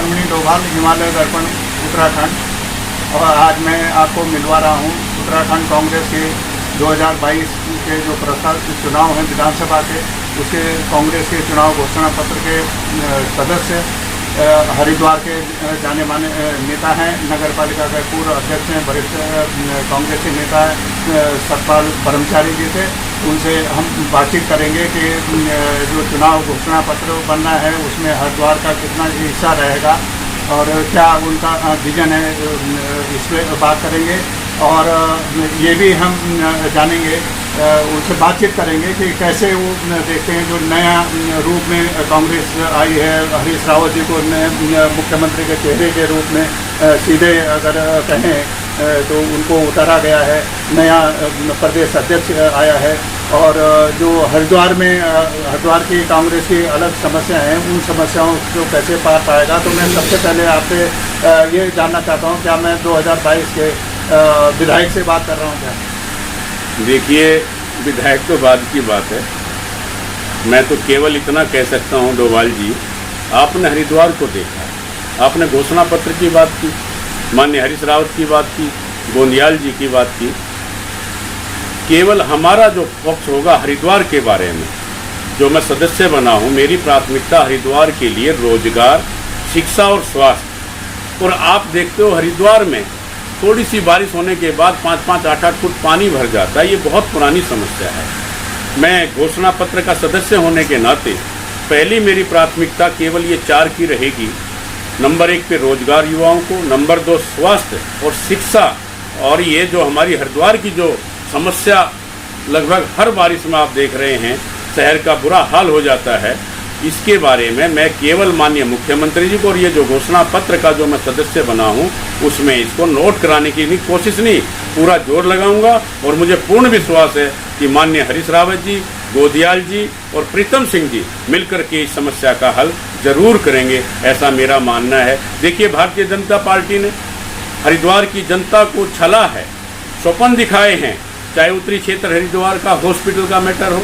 परमणी डोभाल, हिमालय दर्पण उत्तराखंड। और आज मैं आपको मिलवा रहा हूँ उत्तराखंड कांग्रेस के 2022 के जो प्रस्तावित चुनाव हैं विधानसभा के, उसके कांग्रेस के चुनाव घोषणा पत्र के सदस्य हरिद्वार के जाने माने नेता हैं, नगर पालिका के पूर्व अध्यक्ष हैं, वरिष्ठ कांग्रेसी नेता हैं सतपाल ब्रह्मचारी जी से। उनसे हम बातचीत करेंगे कि जो चुनाव घोषणा पत्र बनना है उसमें हरिद्वार का कितना हिस्सा रहेगा और क्या उनका विजन है, इस पर बात करेंगे। और ये भी हम जानेंगे, उनसे बातचीत करेंगे कि कैसे वो देखते हैं जो नया रूप में कांग्रेस आई है, हरीश रावत जी को मुख्यमंत्री के चेहरे के रूप में सीधे अगर कहें तो उनको उतारा गया है, नया प्रदेश अध्यक्ष आया है। और जो हरिद्वार की कांग्रेस की अलग समस्या हैं, उन समस्याओं को कैसे पार पाएगा। तो मैं सबसे पहले आपसे ये जानना चाहता हूँ, क्या मैं 2022 के विधायक से बात कर रहा हूँ क्या? देखिए, विधायक तो बाद की बात है। मैं तो केवल इतना कह सकता हूँ, डोभाल जी, आपने हरिद्वार को देखा, आपने घोषणा पत्र की बात की, माननीय हरीश रावत की बात की, गोंदियाल जी की बात की। केवल हमारा जो पक्ष होगा हरिद्वार के बारे में, जो मैं सदस्य बना हूँ, मेरी प्राथमिकता हरिद्वार के लिए रोजगार, शिक्षा और स्वास्थ्य। और आप देखते हो हरिद्वार में थोड़ी सी बारिश होने के बाद 5-5, 8-8 फुट पानी भर जाता है। ये बहुत पुरानी समस्या है। मैं घोषणा पत्र का सदस्य होने के नाते पहली मेरी प्राथमिकता केवल ये 4 की रहेगी। नंबर 1 पे रोजगार युवाओं को, नंबर 2 स्वास्थ्य और शिक्षा। और ये जो हमारी हरिद्वार की जो समस्या लगभग हर बारिश में आप देख रहे हैं, शहर का बुरा हाल हो जाता है, इसके बारे में मैं केवल माननीय मुख्यमंत्री जी को और ये जो घोषणा पत्र का जो मैं सदस्य बना हूँ उसमें इसको नोट कराने की कोशिश नहीं, पूरा जोर लगाऊंगा। और मुझे पूर्ण विश्वास है कि माननीय हरीश रावत जी, गोंदियाल जी और प्रीतम सिंह जी मिलकर के इस समस्या का हल जरूर करेंगे, ऐसा मेरा मानना है। देखिए, भारतीय जनता पार्टी ने हरिद्वार की जनता को छला है, स्वप्न दिखाए हैं, चाहे उत्तरी क्षेत्र हरिद्वार का हॉस्पिटल का मैटर हो,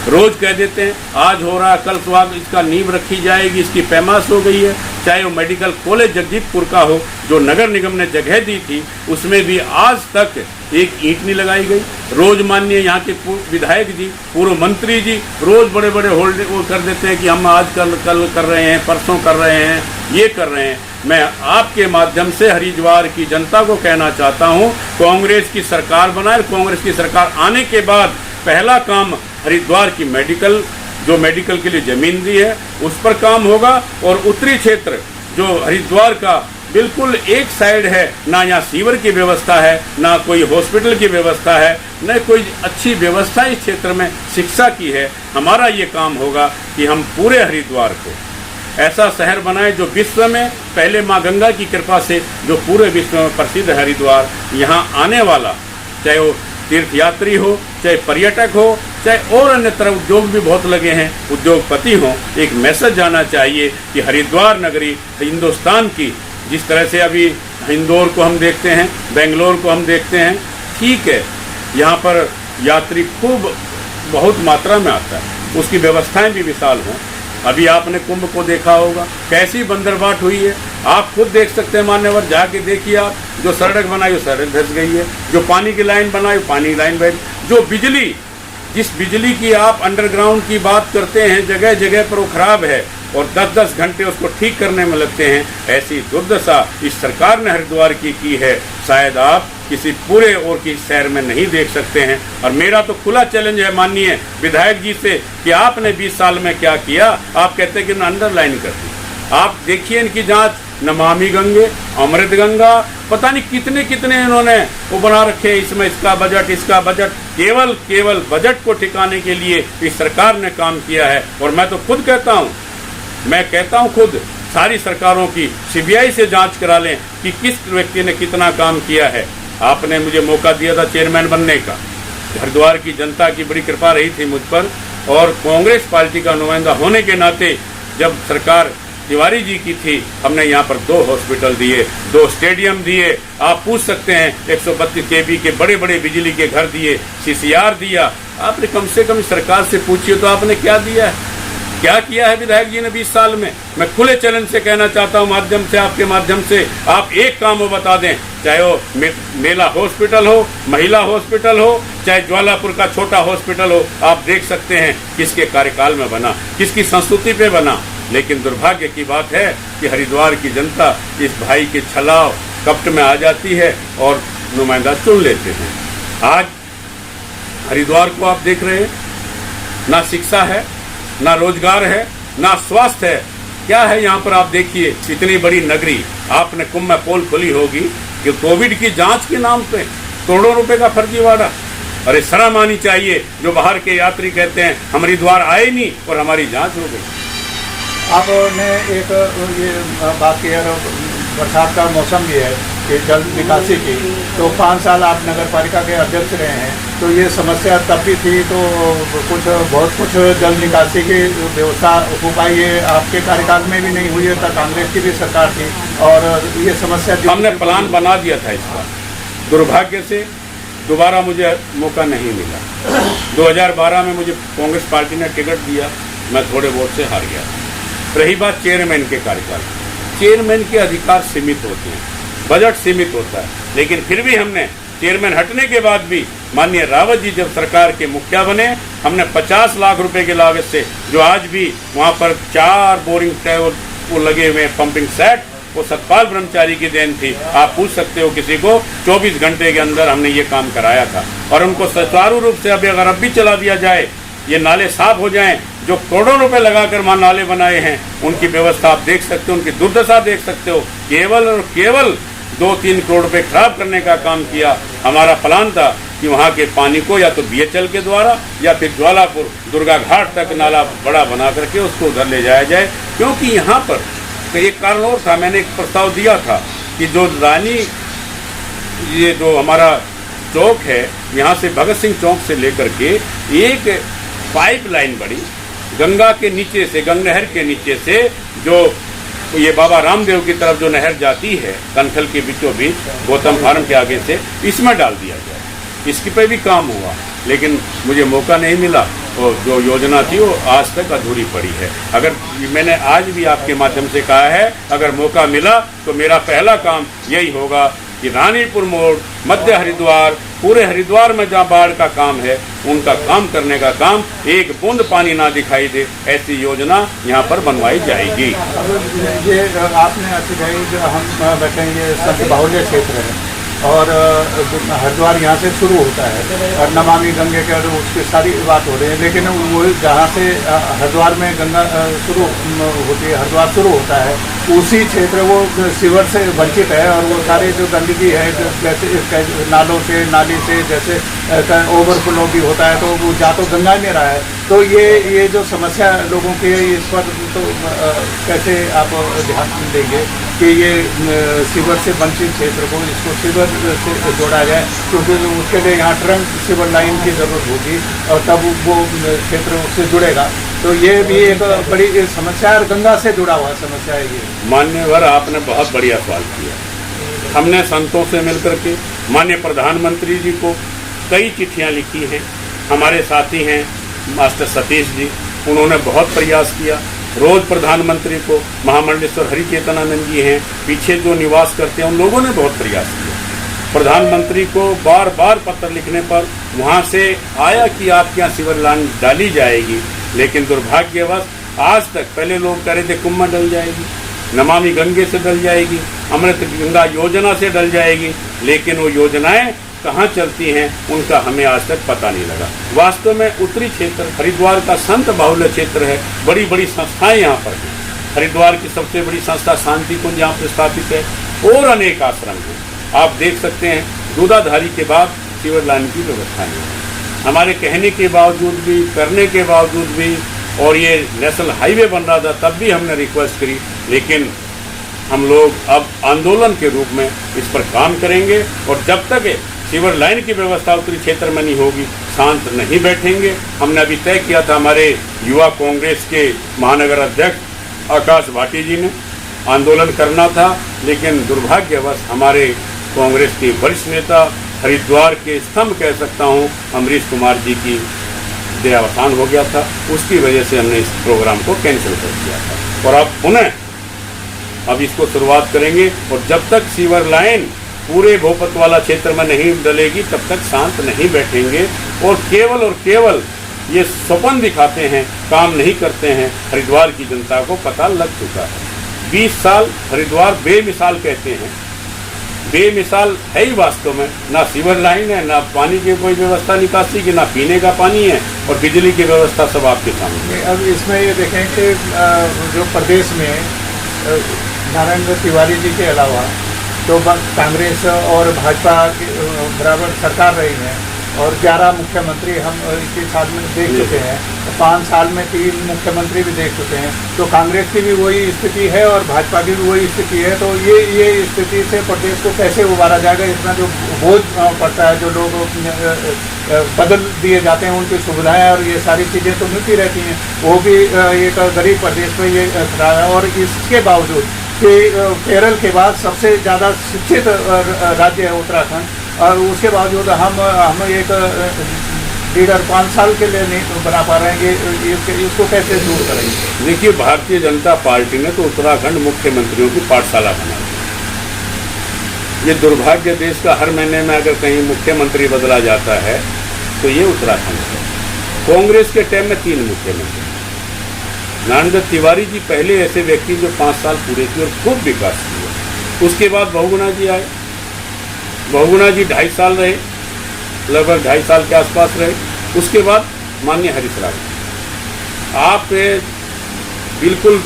रोज कह देते हैं आज हो रहा, कल स्वाग इसका नींव रखी जाएगी, इसकी पैमाश हो गई है। चाहे वो मेडिकल कॉलेज जगजीतपुर का हो, जो नगर निगम ने जगह दी थी, उसमें भी आज तक एक ईंट नहीं लगाई गई। रोज माननीय यहाँ के विधायक जी, पूर्व मंत्री जी रोज बड़े बड़े होल्ड वो कर देते हैं कि हम आज कल कर रहे हैं, परसों कर रहे हैं, ये कर रहे हैं। मैं आपके माध्यम से हरिद्वार की जनता को कहना चाहता हूँ, कांग्रेस की सरकार बनाए। कांग्रेस की सरकार आने के बाद पहला काम हरिद्वार की मेडिकल के लिए जमीन दी है उस पर काम होगा। और उत्तरी क्षेत्र जो हरिद्वार का बिल्कुल एक साइड है, ना यहाँ सीवर की व्यवस्था है, ना कोई हॉस्पिटल की व्यवस्था है, न कोई अच्छी व्यवस्था इस क्षेत्र में शिक्षा की है। हमारा ये काम होगा कि हम पूरे हरिद्वार को ऐसा शहर बनाए जो विश्व में पहले माँ गंगा की कृपा से जो पूरे विश्व में प्रसिद्ध हरिद्वार, यहाँ आने वाला चाहे वो तीर्थयात्री हो, चाहे पर्यटक हो, चाहे और अन्य तरह उद्योग भी बहुत लगे हैं, उद्योगपति हों, एक मैसेज जाना चाहिए कि हरिद्वार नगरी हिंदुस्तान की, जिस तरह से अभी इंदौर को हम देखते हैं, बेंगलोर को हम देखते हैं, ठीक है, यहाँ पर यात्री खूब बहुत मात्रा में आता है, उसकी व्यवस्थाएं भी विशाल हों। अभी आपने कुंभ को देखा होगा, कैसी बंदरबाट हुई है, आप खुद देख सकते हैं मान्यवर, जाके देखिए आप। जो सड़क बनाई वो सड़क धंस गई है, जो पानी की लाइन बनाई पानी लाइन बह, जो बिजली, जिस बिजली की आप अंडरग्राउंड की बात करते हैं, जगह जगह पर वो खराब है और 10-10 घंटे उसको ठीक करने में लगते हैं। ऐसी दुर्दशा इस सरकार ने हरिद्वार की है, शायद आप किसी पूरे और की शहर में नहीं देख सकते हैं। और मेरा तो खुला चैलेंज है माननीय विधायक जी से कि आपने 20 साल में क्या किया। आप कहते हैं कि अंडरलाइन कर दी, आप देखिए इनकी जांच, नमामि गंगे, अमृत गंगा, पता नहीं कितने कितने इन्होंने वो बना रखे हैं, इसमें इसका बजट, केवल बजट को ठिकाने के लिए इस सरकार ने काम किया है। और मैं तो खुद कहता हूँ खुद सारी सरकारों की सीबीआई से जांच करा लें कि किस व्यक्ति ने कितना काम किया है। आपने मुझे मौका दिया था चेयरमैन बनने का, हरिद्वार की जनता की बड़ी कृपा रही थी मुझ पर, और कांग्रेस पार्टी का नुमाइंदा होने के नाते जब सरकार तिवारी जी की थी, हमने यहाँ पर 2 हॉस्पिटल दिए, 2 स्टेडियम दिए। आप पूछ सकते हैं 132 kV के बड़े बड़े बिजली के घर दिए, CCR दिया। आपने कम से कम सरकार से पूछिए तो आपने क्या दिया है? क्या किया है विधायक जी ने 20 साल में? मैं खुले चैलेंज से कहना चाहता हूं, माध्यम से, आपके माध्यम से, आप एक काम वो बता दें, चाहे वो मेला हॉस्पिटल हो, महिला हॉस्पिटल हो, चाहे ज्वालापुर का छोटा हॉस्पिटल हो, आप देख सकते हैं किसके कार्यकाल में बना, किसकी संस्कृति पे बना। लेकिन दुर्भाग्य की बात है कि हरिद्वार की जनता इस भाई के छलाव कपट में आ जाती है और नुमाइंदा चुन लेते हैं। आज हरिद्वार को आप देख रहे हैं, ना शिक्षा है, ना रोजगार है, ना स्वास्थ्य है, क्या है यहाँ पर? आप देखिए, इतनी बड़ी नगरी, आपने कुंभ में पोल खोली होगी कि कोविड की जांच के नाम पे करोड़ों रुपए का फर्जीवाड़ा। अरे शर्म आनी चाहिए जो बाहर के यात्री कहते हैं हम हरिद्वार आए नहीं और हमारी जांच हो गई। आपने एक ये बात की है, बरसात का मौसम भी है कि जल निकासी की, तो 5 साल आप नगर पालिका के अध्यक्ष रहे हैं, तो ये समस्या तब भी थी, तो बहुत कुछ जल निकासी की व्यवस्था हो पाई है, आपके कार्यकाल में भी नहीं हुई है, तब कांग्रेस की भी सरकार थी और ये समस्या हमने प्लान बना दिया था इसका। दुर्भाग्य से दोबारा मुझे मौका नहीं मिला। 2012 में मुझे कांग्रेस पार्टी ने टिकट दिया, मैं थोड़े वोट से हार गया। रही बात चेयरमैन के कार्यकाल, चेयरमैन के अधिकार सीमित होते हैं, बजट सीमित होता है, लेकिन फिर भी हमने चेयरमैन हटने के बाद भी माननीय रावत जी जब सरकार के मुखिया बने, हमने 50 लाख रुपए की लागत से, जो आज भी वहाँ पर 4 बोरिंग टैंक वो लगे हुए पंपिंग सेट, वो सतपाल ब्रह्मचारी की देन थी। आप पूछ सकते हो किसी को, 24 घंटे के अंदर हमने ये काम कराया था और उनको सुचारू रूप से अगर अब भी चला दिया जाए, ये नाले साफ हो जाएं, जो करोड़ों रुपए लगाकर वहाँ नाले बनाए हैं, उनकी व्यवस्था आप देख सकते हो, उनकी दुर्दशा देख सकते हो। केवल और केवल 2-3 करोड़ रुपए खराब करने का काम किया। हमारा प्लान था कि वहाँ के पानी को या तो BHL के द्वारा या फिर ज्वालापुर दुर्गा घाट तक नाला बड़ा बना करके उसको उधर ले जाया जाए, क्योंकि यहाँ पर तो एक कारण और था, मैंने एक प्रस्ताव दिया था कि जो रानी, ये जो हमारा चौक है, यहाँ से भगत सिंह चौक से लेकर के एक पाइपलाइन बड़ी गंगा के नीचे से, गंगा नहर के नीचे से, जो ये बाबा रामदेव की तरफ जो नहर जाती है कनखल के बीचों बीच गौतम फार्म के आगे से, इसमें डाल दिया जाए। इसकी पे भी काम हुआ, लेकिन मुझे मौका नहीं मिला और जो योजना थी वो आज तक अधूरी पड़ी है। अगर मैंने आज भी आपके माध्यम से कहा है, अगर मौका मिला तो मेरा पहला काम यही होगा कि रानीपुर मोड़, मध्य हरिद्वार, पूरे हरिद्वार में जहाँ बाढ़ का काम है, उनका काम करने का काम, एक बूंद पानी ना दिखाई दे, ऐसी योजना यहाँ पर बनवाई जाएगी। ये आपने अच्छी कही, जो हम बैठे हैं ये सबसे बाहुल्य क्षेत्र है और हरिद्वार यहाँ से शुरू होता है और नमामि गंगे के और उसकी सारी बात हो रही है, लेकिन वो जहाँ से हरिद्वार में गंगा शुरू होती है, हरिद्वार शुरू होता है, उसी क्षेत्र वो सीवर से वंचित है और वो सारे जो गंदगी है, जैसे नालों से, नाली से जैसे ओवरफ्लो भी होता है, तो वो जा तो गंगा में रहा है। तो ये जो समस्या लोगों की है, इस पर तो कैसे आप ध्यान देंगे कि ये सीवर से वंचित क्षेत्र को, इसको सीवर से जोड़ा जाए, क्योंकि उसके लिए यहाँ ट्रंक सीवर लाइन की ज़रूरत होगी और तब वो क्षेत्र उससे जुड़ेगा। तो ये भी एक बड़ी समस्या है और गंगा से जुड़ा हुआ समस्या है ये। मान्यवर, आपने बहुत बढ़िया सवाल किया। हमने संतों से मिलकर के माननीय प्रधानमंत्री जी को कई चिट्ठियाँ लिखी हैं। हमारे साथी हैं मास्टर सतीश जी, उन्होंने बहुत प्रयास किया। रोज प्रधानमंत्री को, महामंडलेश्वर हरिचेतनानंद जी हैं, पीछे जो निवास करते हैं, उन लोगों ने बहुत प्रयास किया। प्रधानमंत्री को बार बार पत्र लिखने पर वहाँ से आया कि आपके यहाँ सीवर लाइन डाली जाएगी, लेकिन दुर्भाग्यवश आज तक, पहले लोग कह रहे थे कुंभ में डल जाएगी, नमामि गंगे से डल जाएगी, अमृत गंगा योजना से डल जाएगी, लेकिन वो योजनाएं कहाँ चलती हैं उनका हमें आज तक पता नहीं लगा। वास्तव में उत्तरी क्षेत्र हरिद्वार का संत बाहुल्य क्षेत्र है, बड़ी बड़ी संस्थाएं यहाँ पर हैं। हरिद्वार की सबसे बड़ी संस्था शांति कुंज यहाँ पर स्थापित है और अनेक आश्रम हैं। आप देख सकते हैं, दूधाधारी के बाद सीवर लाइन की व्यवस्था नहीं है। हमारे कहने के बावजूद भी, करने के बावजूद भी, और ये नेशनल हाईवे बन रहा था तब भी हमने रिक्वेस्ट करी, लेकिन हम लोग अब आंदोलन के रूप में इस पर काम करेंगे और जब तक सीवर लाइन की व्यवस्था उत्तरी क्षेत्र में नहीं होगी, शांत नहीं बैठेंगे। हमने अभी तय किया था, हमारे युवा कांग्रेस के महानगर अध्यक्ष आकाश भाटी जी ने आंदोलन करना था, लेकिन दुर्भाग्यवश हमारे कांग्रेस के वरिष्ठ नेता, हरिद्वार के स्तंभ कह सकता हूँ, अमरीश कुमार जी की देहावसान हो गया था, उसकी वजह से हमने इस प्रोग्राम को कैंसिल कर दिया था। और अब पुनः अब इसको शुरुआत करेंगे, और जब तक सीवर लाइन पूरे भोपतवाला क्षेत्र में नहीं डलेगी तब तक शांत नहीं बैठेंगे। और केवल ये स्वप्न दिखाते हैं, काम नहीं करते हैं। हरिद्वार की जनता को पता लग चुका है। 20 साल हरिद्वार बेमिसाल कहते हैं, बेमिसाल है ही वास्तव में। ना सीवर लाइन है, ना पानी की कोई व्यवस्था निकासी की, ना पीने का पानी है, और बिजली की व्यवस्था सब आपके सामने। अब इसमें ये देखें कि जो प्रदेश में नारायण तिवारी जी के अलावा तो कांग्रेस और भाजपा के बराबर सरकार रही है, और 11 मुख्यमंत्री हम इसी साल में देख चुके हैं। 5 साल में 3 मुख्यमंत्री भी देख चुके हैं। तो कांग्रेस की भी वही स्थिति है और भाजपा की भी वही स्थिति है। तो ये स्थिति से प्रदेश को कैसे उबारा जाएगा? इतना जो बोझ पड़ता है, जो लोग बदल दिए जाते हैं, उनकी सुविधाएं और ये सारी चीज़ें तो मिलती रहती हैं, वो भी एक गरीब प्रदेश में ये खड़ा है। और इसके बावजूद कि केरल के बाद सबसे ज़्यादा शिक्षित राज्य है उत्तराखंड, और उसके बावजूद हम एक लीडर 5 साल के लिए नहीं बना पा रहे हैं। इसको कैसे दूर करेंगे? देखिए, भारतीय जनता पार्टी ने तो उत्तराखंड मुख्यमंत्रियों की पाठशाला बनाई। ये दुर्भाग्य देश का, हर महीने में अगर कहीं मुख्यमंत्री बदला जाता है तो ये उत्तराखंड है। कांग्रेस के टाइम में 3 मुख्यमंत्री, नारायण तिवारी जी पहले ऐसे व्यक्ति जो 5 साल पूरे किए और खूब विकास किया। उसके बाद बहुगुणा जी आए। बहुगुणा जी 2.5 साल रहे, लगभग 2.5 साल के आसपास रहे। उसके बाद माननीय हरीश रावत। आप बिल्कुल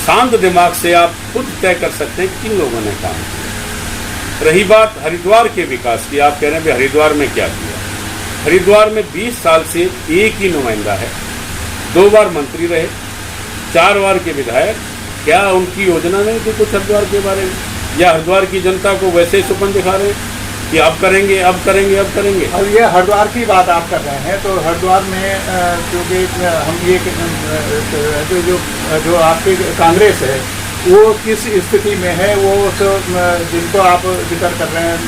शांत दिमाग से आप खुद तय कर सकते हैं किन लोगों ने काम किया। रही बात हरिद्वार के विकास की, आप कह रहे हैं भाई हरिद्वार में क्या किया। हरिद्वार में 20 साल से एक ही नुमाइंदा है, 2 बार मंत्री रहे, 4 बार के विधायक। क्या उनकी योजना नहीं थी कुछ हरिद्वार के बारे में? या हरिद्वार की जनता को वैसे ही सुपन दिखा रहे हैं कि अब करेंगे, अब करेंगे, अब करेंगे? अब ये हरिद्वार की बात आप कर रहे हैं, तो हरिद्वार में क्योंकि हम ये जो आपकी कांग्रेस है वो किस स्थिति में है, वो तो जिनको आप जिक्र कर रहे हैं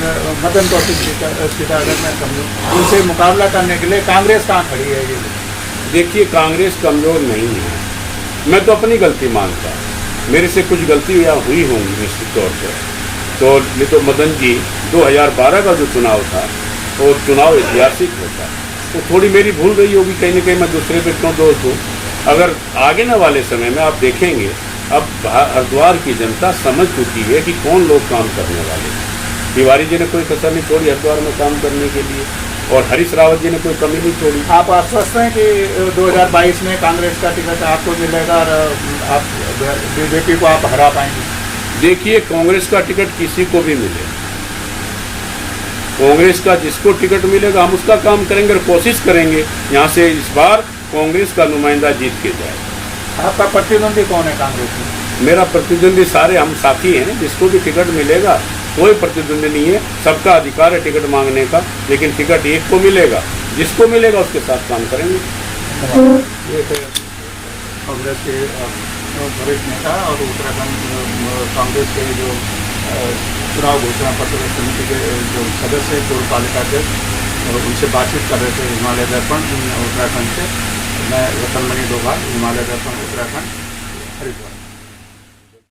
मदन कौशिक अगर मैं समझूँ, उनसे मुकाबला करने के लिए कांग्रेस कहाँ खड़ी है? ये देखिए, कांग्रेस कमज़ोर नहीं है। मैं तो अपनी गलती मानता हूँ, मेरे से कुछ गलती या हुई होंगी निश्चित तौर पर। तो नहीं तो मदन जी 2012 का जो चुनाव था वो चुनाव ऐतिहासिक होता, तो थोड़ी मेरी भूल रही होगी, कहीं ना कहीं मैं दूसरे पे क्यों दोष दूँ। अगर आगे न वाले समय में आप देखेंगे, अब हरिद्वार की जनता समझ चुकी है कि कौन लोग काम करने वाले हैं। तिवारी जी ने कोई कसर नहीं छोड़ी हरिद्वार में काम करने के लिए, और हरीश रावत जी ने कोई कमी नहीं छोड़ी। आप आश्वस्त हैं कि 2022 में कांग्रेस का टिकट आपको मिलेगा और आप बीजेपी को आप हरा पाएंगे? देखिए, कांग्रेस का टिकट किसी को भी मिले, कांग्रेस का जिसको टिकट मिलेगा हम उसका काम करेंगे और कोशिश करेंगे यहाँ से इस बार कांग्रेस का नुमाइंदा जीत के जाए। आपका प्रतिद्वंदी कौन है कांग्रेस में? मेरा प्रतिद्वंदी सारे हम साथी हैं, जिसको भी टिकट मिलेगा, कोई प्रतिद्वंदी नहीं है, सबका अधिकार है टिकट मांगने का, लेकिन टिकट एक को मिलेगा, जिसको मिलेगा उसके साथ काम करेंगे। ये कांग्रेस के वरिष्ठ नेता और उत्तराखंड कांग्रेस के जो चुनाव घोषणा पत्र समिति के जो सदस्य पूर्व पालिका के, उनसे बातचीत कर रहे थे हिमालय दर्पण उत्तराखंड से। मैं रतनमणि डोभाल, हिमालय दर्पण उत्तराखंड, हरिद्वार।